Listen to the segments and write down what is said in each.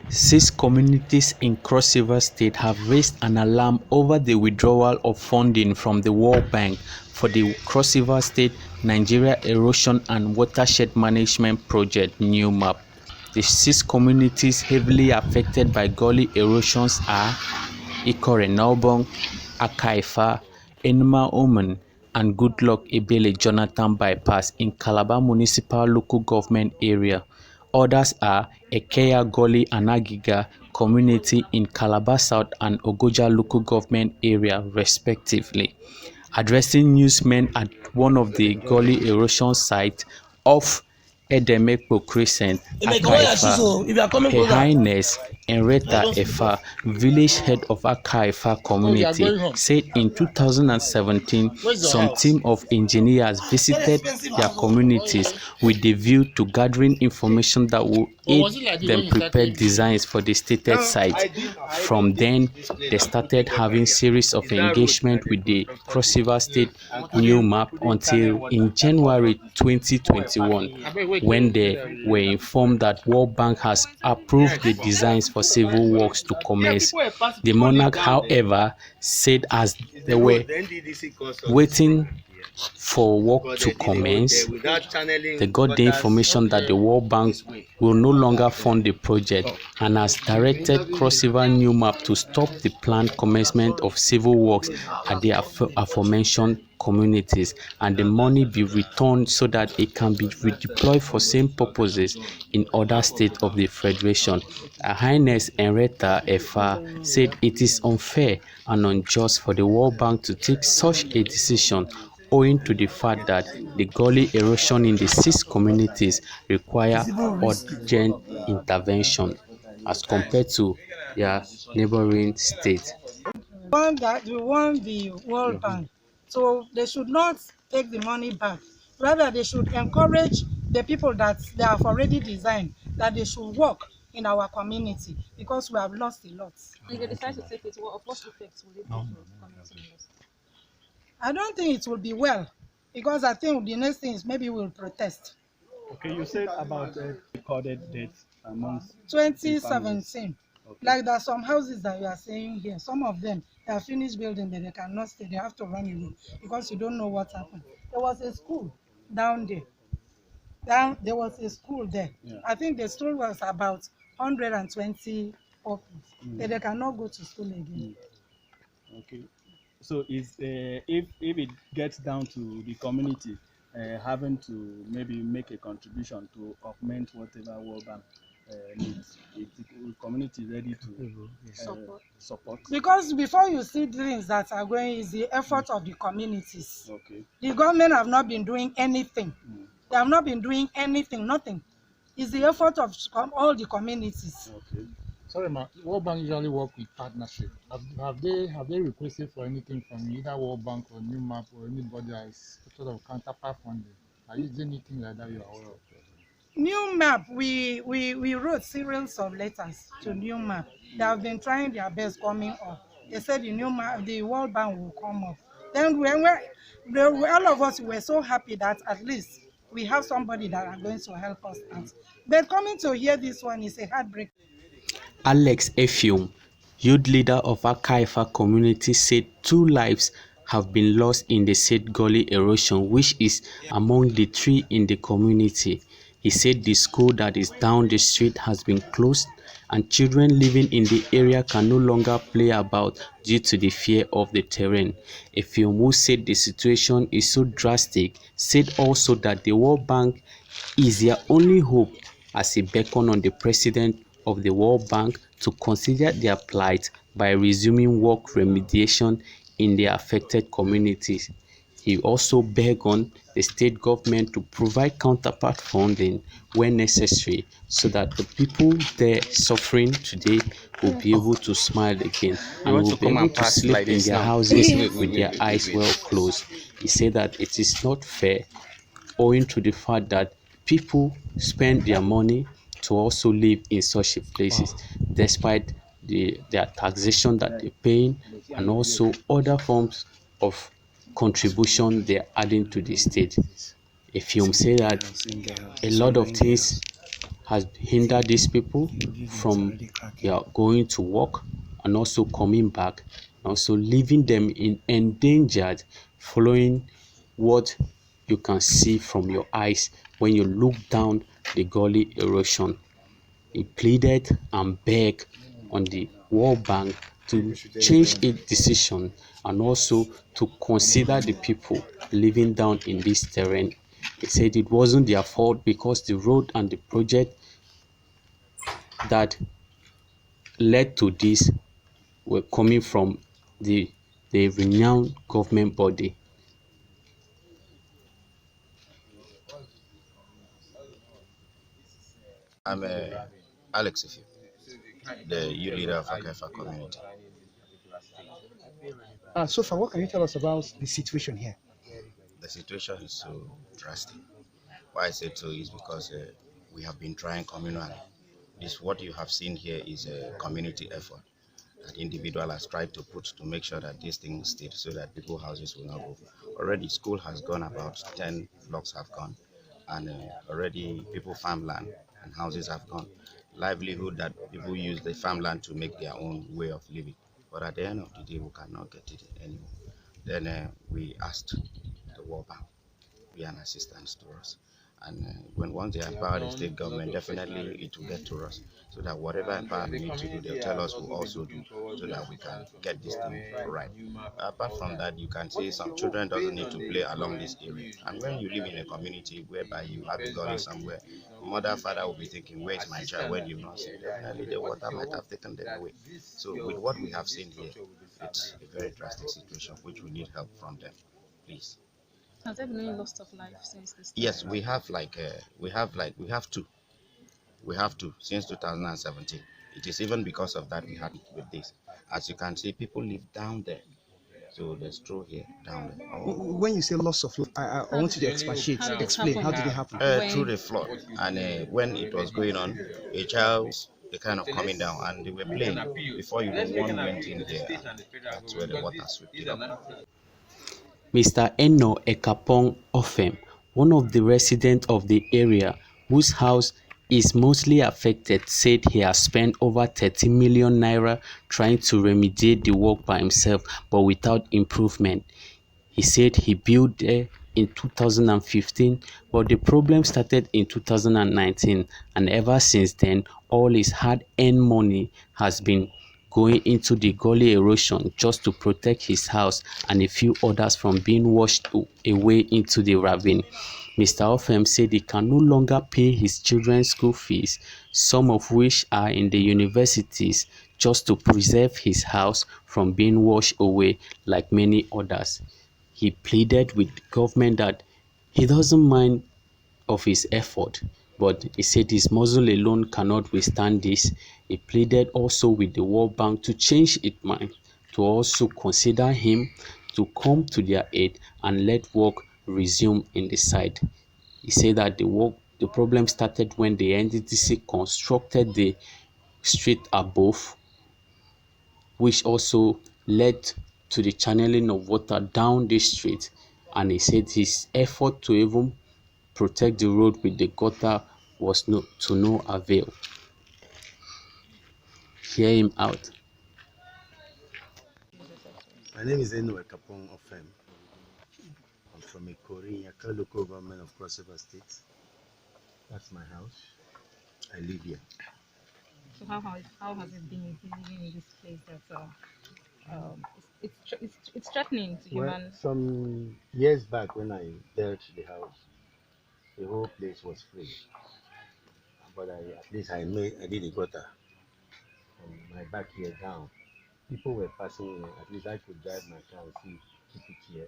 Six communities in Cross River State have raised an alarm over the withdrawal of funding from the World Bank for the Cross River State Nigeria Erosion and Watershed Management Project (NEWMAP). The six communities heavily affected by gully erosions are Ikore Nobong, Akaifa, Enuma Omen, and Goodluck Ebele Jonathan Bypass in Calabar Municipal Local Government Area. Others are Ekeya Gully and Agiga community in Calabar South and Ogoja Local Government Area, respectively. Addressing newsmen at one of the gully erosion sites of Edemekpo Crescent, Akaifa, Her Highness Enreta Efa, village head of Akaifa community, said in 2017 some team of engineers visited their communities with the view to gathering information that will aid them prepare designs for the stated site. From then, they started having series of engagement with the Cross River State NEWMAP until in January 2021, when they were informed that World Bank has approved the designs for civil works to commence. The monarch, however, said as they were waiting for work to commence, they got the information that the World Bank will no longer fund the project and has directed Cross River NEWMAP to stop the planned commencement of civil works at the aforementioned communities, and the money be returned so that it can be redeployed for same purposes in other states of the Federation. Her Highness Enreta Efa said it is unfair and unjust for the World Bank to take such a decision, owing to the fact that the gully erosion in the six communities require urgent intervention as compared to their neighboring states. We want the World Bank, so they should not take the money back. Rather, they should encourage the people that they have already designed, that they should work in our community, because we have lost a lot. If they decide to take it, what effects will it have on the community? I don't think it will be well, because I think the next thing is maybe we'll protest. Okay, you said about recorded deaths amongst 2017. Okay. Like there are some houses that you are saying here, some of them they are finished building, but they cannot stay, they have to run away because you don't know what happened. There was a school down there. There was a school there. Yeah. I think the school was about 120 pupils, but they cannot go to school again. Okay. So is if it gets down to the community having to maybe make a contribution to augment whatever World Bank needs, is the community ready to support? Because before you see things that are going, is the effort of the communities. Okay. The government have not been doing anything. They have not been doing anything, nothing. It's the effort of all the communities. Okay. Sorry, ma. World Bank usually work with partnership. Have they requested for anything from either World Bank or NEWMAP or anybody that is sort of counterpart funding? Is there anything like that you are aware of? NEWMAP, we wrote series of letters to NEWMAP. They have been trying their best coming up. They said the World Bank will come up. Then all of us were so happy that at least we have somebody that are going to help us out. But coming to hear this one is a heartbreak. Alex Effium, youth leader of Akaifa community, said 2 lives have been lost in the said gully erosion, which is among the 3 in the community. He said the school that is down the street has been closed and children living in the area can no longer play about due to the fear of the terrain. Effium, who said the situation is so drastic, said also that the World Bank is their only hope, as he beckoned on the president of the World Bank to consider their plight by resuming work remediation in the affected communities. He also begged on the state government to provide counterpart funding when necessary so that the people there suffering today will be able to smile again and will be able to sleep in their houses with their eyes well closed. He said that it is not fair, owing to the fact that people spend their money to also live in such places, despite their taxation that they're paying and also other forms of contribution they're adding to the state. Effium say that a lot of things has hindered these people from going to work and also coming back, also leaving them in endangered, following what you can see from your eyes when you look down the gully erosion. He pleaded and begged on the World Bank to change its decision and also to consider the people living down in this terrain. He said it wasn't their fault because the road and the project that led to this were coming from the renowned government body. I'm Alex Ife, the youth leader of Akaifa community. So far, what can you tell us about the situation here? The situation is so drastic. Why I say so is because we have been trying communally. This what you have seen here is a community effort that individual has tried to put to make sure that this thing stayed so that people houses will not go. Already school has gone, about 10 blocks have gone, and already people farmland and houses have gone. Livelihood that people use the farmland to make their own way of living. But at the end of the day, we cannot get it anymore. Then we asked the World Bank be an assistance to us. And when once they empower the state government, definitely it will get to us. So that whatever empowerment we need to do, they'll tell us we'll also do, so that we can get this thing right. Apart from that, you can see some children doesn't need to play along this area. And when you live in a community whereby you have a gully somewhere, mother, father will be thinking, where is my child? When you not see, definitely the water might have taken them away. So with what we have seen here, it's a very drastic situation which we need help from them. Please. Has there been any loss of life since this Yes, started? we have two since 2017. It is even because of that we had it with this. As you can see, people live down there, so there's through here down there. When you say loss of life, I How want you to did expatiate, how did it explain how happen? did it happen? Through When the flood, and when it was going on, a child was the kind of coming down, and they were playing. Before you know, one went in there, and that's where the water swept it up. Mr. Eno Ekapong Ofem, one of the residents of the area whose house is mostly affected, said he has spent over 30 million naira trying to remediate the work by himself but without improvement. He said he built there in 2015, but the problem started in 2019, and ever since then, all his hard-earned money has been going into the gully erosion just to protect his house and a few others from being washed away into the ravine. Mr. Ofem said he can no longer pay his children's school fees, some of which are in the universities, just to preserve his house from being washed away like many others. He pleaded with the government that he doesn't mind of his effort, but he said his muscle alone cannot withstand this. He pleaded also with the World Bank to change its mind, to also consider him to come to their aid and let work resume in the site. He said that the problem started when the NDTC constructed the street above, which also led to the channeling of water down the street. And he said his effort to even protect the road with the gutter was to no avail. Hear him out. My name is Eno Ekapong Ofem. I'm from Ikori, Yaka local government of Cross River State. That's my house. I live here. So how has it been living in this place that it's threatening to Well, human? some years back when I built the house, the whole place was free. But at least I did a gutter from my back here down. People were passing here. At least I could drive my car and see, keep it here,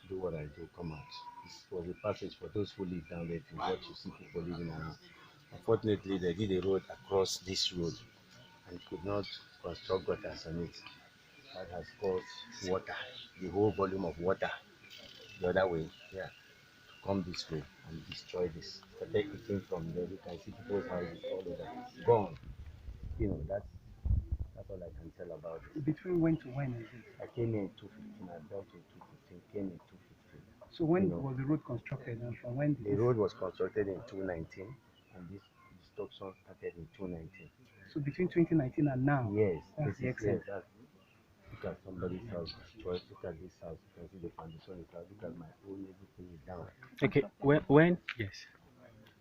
do what I do, come out. This was a passage for those who live down there to what you see people living around. Unfortunately, they did a road across this road and could not construct gutters on it. That has caused water, the whole volume of water, the other way, yeah, to come this way and destroy this. But then it came from there. You can see people's houses all over, gone. That's all I can tell about it. Between when to when is it? I came here in 215. I built in 215. Came in 215. So when was the road constructed and from when did The this? road was constructed in 219, and this construction started in 2019. So between 2019 and now, Yes, that's the extent. yes. Look at somebody's house destroyed. Look at this house. You can see the foundation is out. Look at my own. Everything is down. Okay, when yes.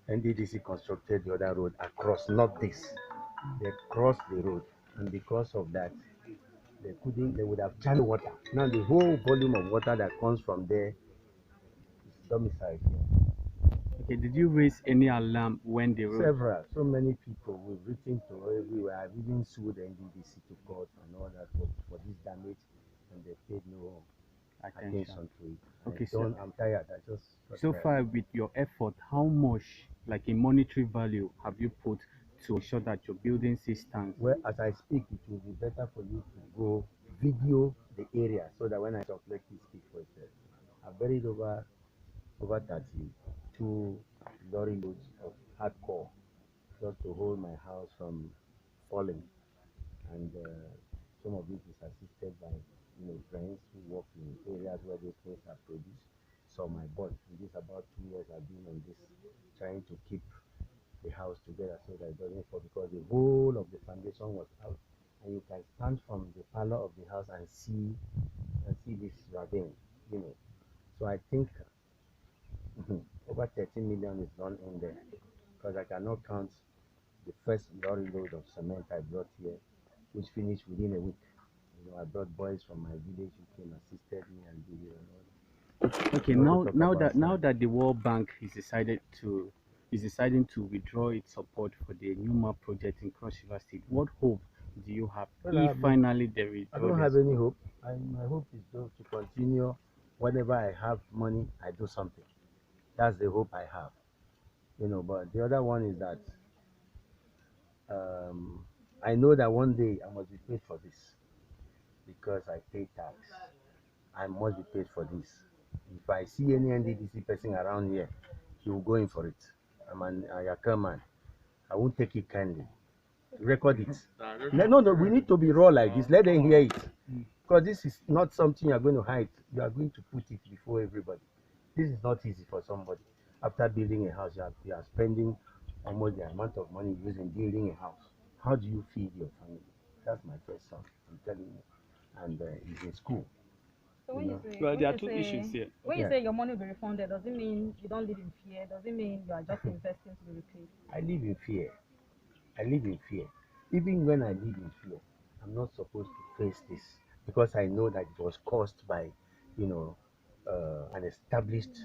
NDDC constructed the other road across, not this. They crossed the road, and because of that, they couldn't. They would have channeled water. Now the whole volume of water that comes from there is domiciled here. Okay, did you raise any alarm when the road? Several, so many people we've written to everywhere. I've even sued the NDDC to court and all that for this damage, and they paid no attention to it. Okay, I'm tired. I just so far with your effort, how much, like in monetary value, have you put to ensure that your building stands? Well, as I speak, it will be better for you to go video the area so that when I talk, let you speak for itself. I've buried over 32 lorry loads of hardcore just to hold my house from falling, and some of it is assisted by friends who work in areas where those things are produced. So my boy, in this about 2 years I've been on this, trying to keep the house together so that it doesn't fall, because the whole of the foundation was out, and you can stand from the parlor of the house and see this ravine, So I think over 13 million is gone in there, because I cannot count the first lorry load of cement I brought here, which finished within a week. I brought boys from my village who came, assisted me, and did it and all that. Okay, now that the World Bank is deciding to withdraw its support for the NEWMAP project in Cross River State, what hope do you have if finally there is? I don't have any hope. My hope is just to continue. Whenever I have money, I do something. That's the hope I have. But the other one is that I know that one day I must be paid for this, because I pay tax. I must be paid for this. If I see any NDDC person around here, he will go in for it. I'm an Ayaka man. I won't take it kindly. Record it. No, we need to be raw like this. Let them hear it. Because this is not something you're going to hide. You are going to put it before everybody. This is not easy for somebody. After building a house, you are spending almost the amount of money used in building a house. How do you feed your family? That's my first son, I'm telling you. And he's in school. So when you say, well, there are two issues here. When you say your money will be refunded, does it mean you don't live in fear? Does it mean you are just investing to be repaid? I live in fear. I live in fear. Even when I live in fear, I'm not supposed to face this, because I know that it was caused by, an established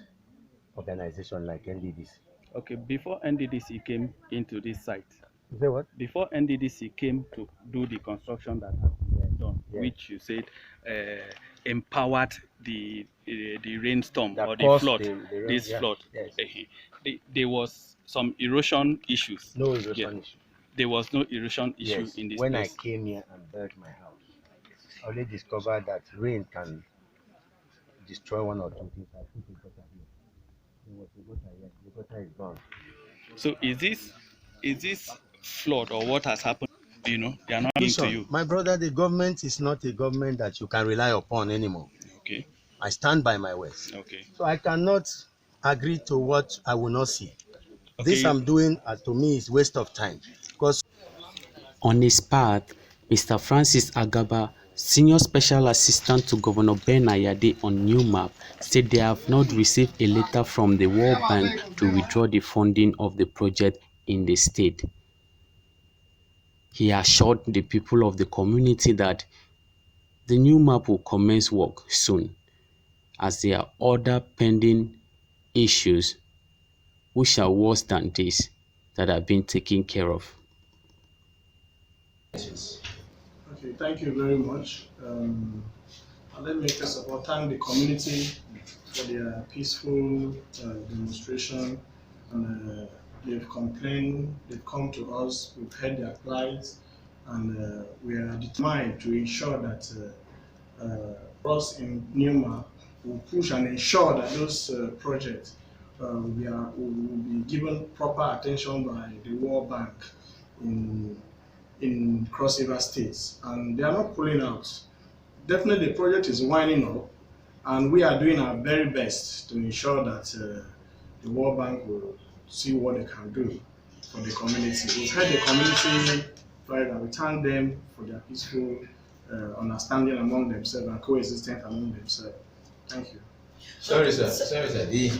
organization like NDDC. Okay, before NDDC came into this site, You say what? before NDDC came to do the construction that has been done, Yes. which you said empowered the rainstorm That or the caused flood, the rain, this yeah, flood, yes. There was some erosion issues. No erosion issue. There was no erosion issue Yes. in this When place. I came here and built my house, I only discovered that rain can destroy one or two things. I put a gutter here. There was a gutter here. The gutter is gone. So is this flood or what has happened? They are not into you. My brother, the government is not a government that you can rely upon anymore. Okay. I stand by my words. Okay. So I cannot agree to what I will not see. Okay. This I'm doing, to me, is waste of time. Because On his part, Mr. Francis Agaba, Senior Special Assistant to Governor Ben Ayade on NEWMAP, said they have not received a letter from the World Bank to withdraw the funding of the project in the state. He assured the people of the community that the NEWMAP will commence work soon, as there are other pending issues which are worse than this that are being taken care of. Okay, thank you very much. Let me first of all thank the community for their peaceful demonstration. And they've complained, they've come to us, we've heard their plights, and we are determined to ensure that us in NEWMAP will push and ensure that those projects will be given proper attention by the World Bank in Cross River states, and they are not pulling out. Definitely the project is winding up, and we are doing our very best to ensure that the World Bank will see what they can do for the community. We've heard the community, right, and we thank them for their peaceful understanding among themselves and coexistence among themselves. Thank you. Sorry, sir. The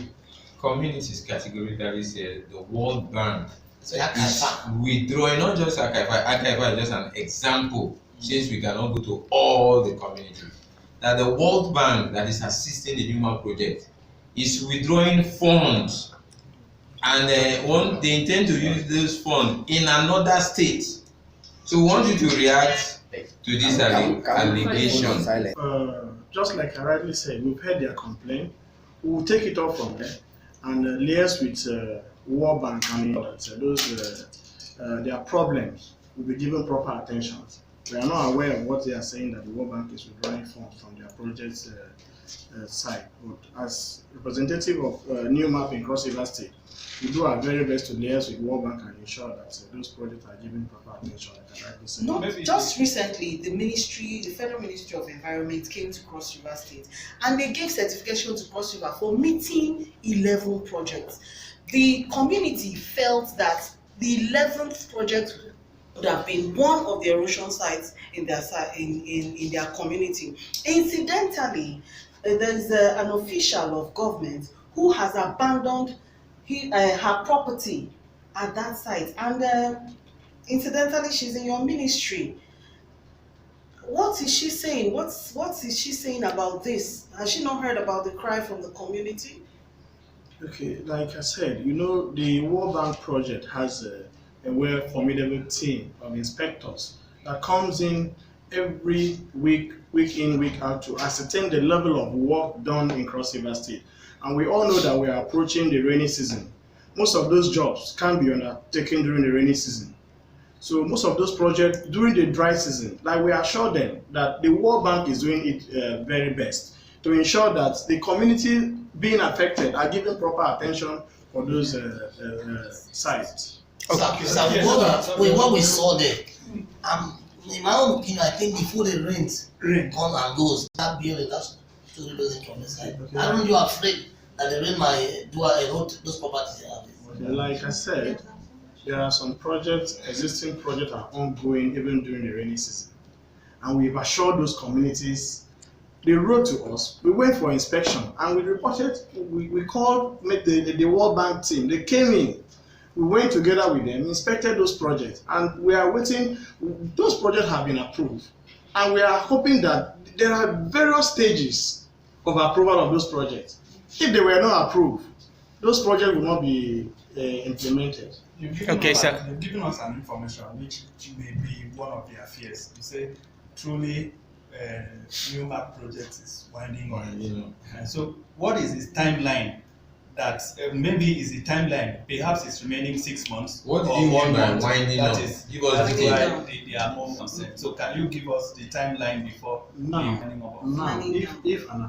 communities categorically say the World Bank is withdrawing, not just Akaifa. Akaifa is just an example, since we cannot go to all the communities. That the World Bank that is assisting the NEWMAP project is withdrawing funds, and they intend to use those funds in another state. So we want you to react to this allegation. Just like I rightly said, we've heard their complaint. We will take it up from there and liaise with World Bank and that their problems will be given proper attention. We are not aware of what they are saying, that the World Bank is withdrawing funds from their project side. But as representative of NEWMAP in Cross River State, we do our very best to liaise with World Bank and ensure that those projects are given proper attention. Just recently, the Federal Ministry of Environment came to Cross River State and they gave certification to Cross River for meeting 11 projects. The community felt that the 11th project would have been one of the erosion sites in their community. Incidentally, there is an official of government who has abandoned her property at that site, and incidentally, she's in your ministry. What is she saying? What is she saying about this? Has she not heard about the cry from the community? Okay, like I said, the World Bank project has a well formidable team of inspectors that comes in every week in, week out, to ascertain the level of work done in Cross River State. And we all know that we are approaching the rainy season. Most of those jobs can be undertaken during the rainy season. So most of those projects during the dry season, like we assure them that the World Bank is doing it very best to ensure that the community being affected are given proper attention for those sites. Okay. What we saw there, in my own opinion, I think before the rain comes and goes, that building has to rebuild from the side. Aren't you afraid that the rain might erode those properties they have? Like I said, there are some existing projects are ongoing even during the rainy season. And we've assured those communities. They wrote to us, we went for inspection, and we reported, we called the World Bank team. They came in, we went together with them, inspected those projects, and we are waiting. Those projects have been approved, and we are hoping that there are various stages of approval of those projects. If they were not approved, those projects will not be implemented. You've given us an information which may be one of their fears. You say truly NEWMAP project is winding on. And so what is his timeline? That maybe is the timeline, perhaps it's remaining 6 months. What do you mean by winding up? Give us the why they are more concerned. So can you give us the timeline before winding up? Now, if an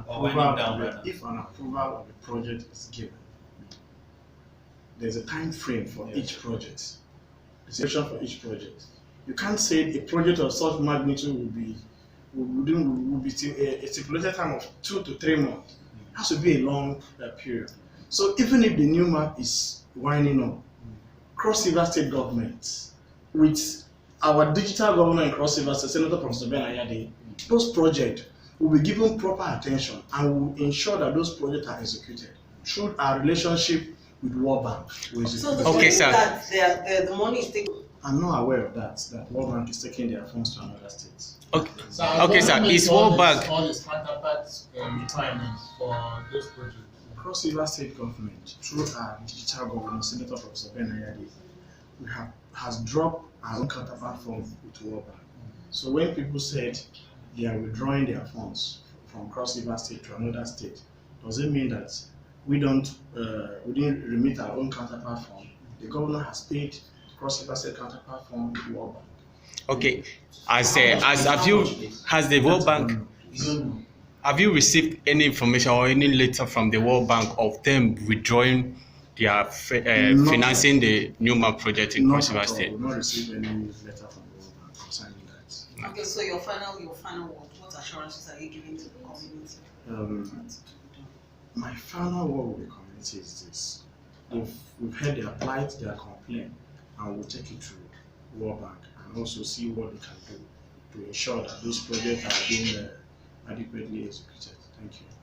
approval of the project is given, there's a time frame for each project. A section for each project. You can't say a project of such magnitude will be a stipulated time of 2 to 3 months. It has to be a long period. So even if the NEWMAP is winding up, Cross River State government, with our digital governor in Cross River State, Senator Professor Ben Ayade, those projects will be given proper attention and will ensure that those projects are executed through our relationship with World Bank. So the money is taken. I'm not aware of that World Bank is taking their funds to another state. Okay, sir. Is World Bank all its counterparts requirements for those projects? Cross River State government, through our digital governor, Senator Professor Ben Ayade, has dropped our own counterpart fund with World Bank. So when people said they are withdrawing their funds from Cross River State to another state, does it mean that we didn't remit our own counterpart fund? The governor has paid Cross River State counterpart fund with World Bank. Okay, has the World Bank? Have you received any information or any letter from the World Bank of them withdrawing their financing the NEWMAP project in Cross River State? We've not received any letter from the World Bank concerning that. Okay, so your final word, what assurances are you giving to the community? My final word with the community is this. We've heard their plight, their complaint, and we'll take it to World Bank and also see what we can do to ensure that those projects are being adequately executed. Thank you.